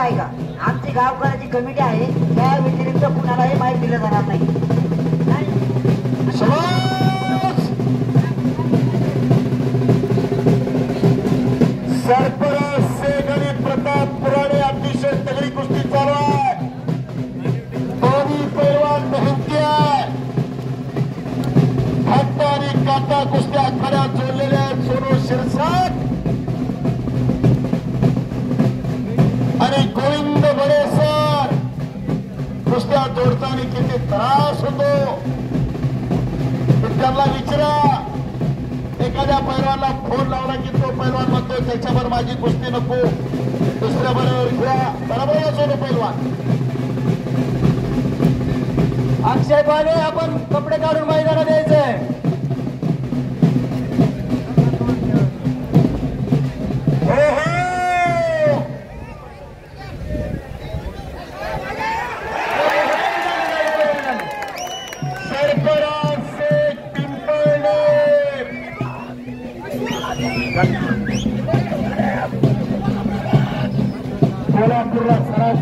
आहे का? आमची गावकऱ्याची कमिटी आहे, त्या व्यतिरिक्त कुणालाही माहिती दिलं जाणार नाही. सरपराज शेख आणि प्रताप पुराणे अतिशय तगडी कुस्ती चालू आहे. दोन्ही पैलवान मेहनती आहे. हट्ट आणि काटा कुस्त्या खऱ्या जोडलेल्या आहेत. सोनू शिरसाट आणि गोविंद बडेसर कुस्त्या जोडताना किती त्रास होतो त्यांना विचारा. एखाद्या पैलवानला फोन लावला की तो पैलवान म्हणतो त्याच्यावर माझी कुस्ती नको, दुसऱ्या बरोबर घ्या. बरोबर सोनू पैलवान. अक्षय पाने आपण कपडे काढून मैदानात द्यायचंय. सरपराज शेख पिंपळणे कोल्हापूरला सराव